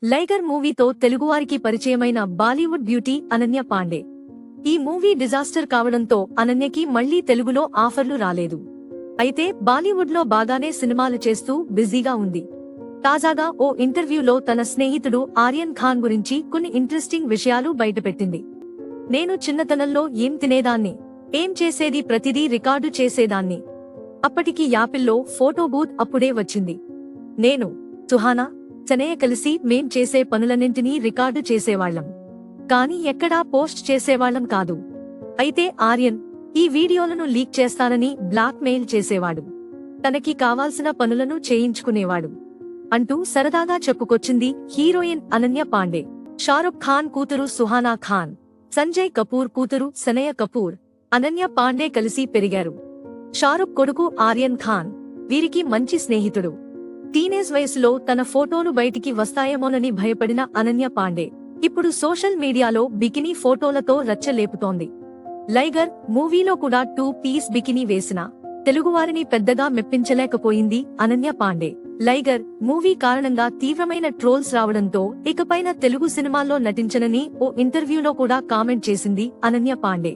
లైగర్ మూవీతో తెలుగువారికి పరిచయమైన బాలీవుడ్ బ్యూటీ అనన్య పాండే. ఈ మూవీ డిజాస్టర్ కావడంతో అనన్యకి మళ్లీ తెలుగులో ఆఫర్లు రాలేదు. అయితే బాలీవుడ్లో బాగానే సినిమాలు చేస్తూ బిజీగా ఉంది. తాజాగా ఓ ఇంటర్వ్యూలో తన స్నేహితుడు ఆర్యన్ ఖాన్ గురించి కొన్ని ఇంట్రెస్టింగ్ విషయాలు బయటపెట్టింది. నేను చిన్నతనంలో ఏం తినేదాన్ని, ఏం చేసేది ప్రతిదీ రికార్డు చేసేదాన్ని. అప్పటికి యాపిల్లో ఫోటో బూత్ అప్పుడే వచ్చింది. నేను, సుహానా, చనయ్య కలిసి మేం చేసే పనులన్నింటినీ రికార్డు చేసేవాళ్లం. కానీ ఎక్కడా పోస్ట్ చేసేవాళ్లం కాదు. అయితే ఆర్యన్ ఈ వీడియోలను లీక్ చేస్తానని బ్లాక్ మెయిల్ చేసేవాడు. తనకి కావాల్సిన పనులను చేయించుకునేవాడు అంటూ సరదాగా చెప్పుకొచ్చింది హీరోయిన్ అనన్య పాండే. షారుఖ్ ఖాన్ కూతురు సుహానా ఖాన్, సంజయ్ కపూర్ కూతురు సనయ కపూర్, అనన్య పాండే కలిసి పెరిగారు. షారుఖ్ కొడుకు ఆర్యన్ ఖాన్ వీరికి మంచి స్నేహితుడు. టీనేజ్ వయసులో తన ఫోటోలు బయటికి వస్తాయేమోనని భయపడిన అనన్య పాండే ఇప్పుడు సోషల్ మీడియాలో బికినీ ఫోటోలతో రచ్చలేపుతోంది. లైగర్ మూవీలో కూడా 2 పీస్ బికినీ వేసినా తెలుగువారిని పెద్దగా మెప్పించలేకపోయింది అనన్య పాండే. లైగర్ మూవీ కారణంగా తీవ్రమైన ట్రోల్స్ రావడంతో ఇకపైన తెలుగు సినిమాల్లో నటించనని ఓ ఇంటర్వ్యూలో కూడా కామెంట్ చేసింది అనన్య పాండే.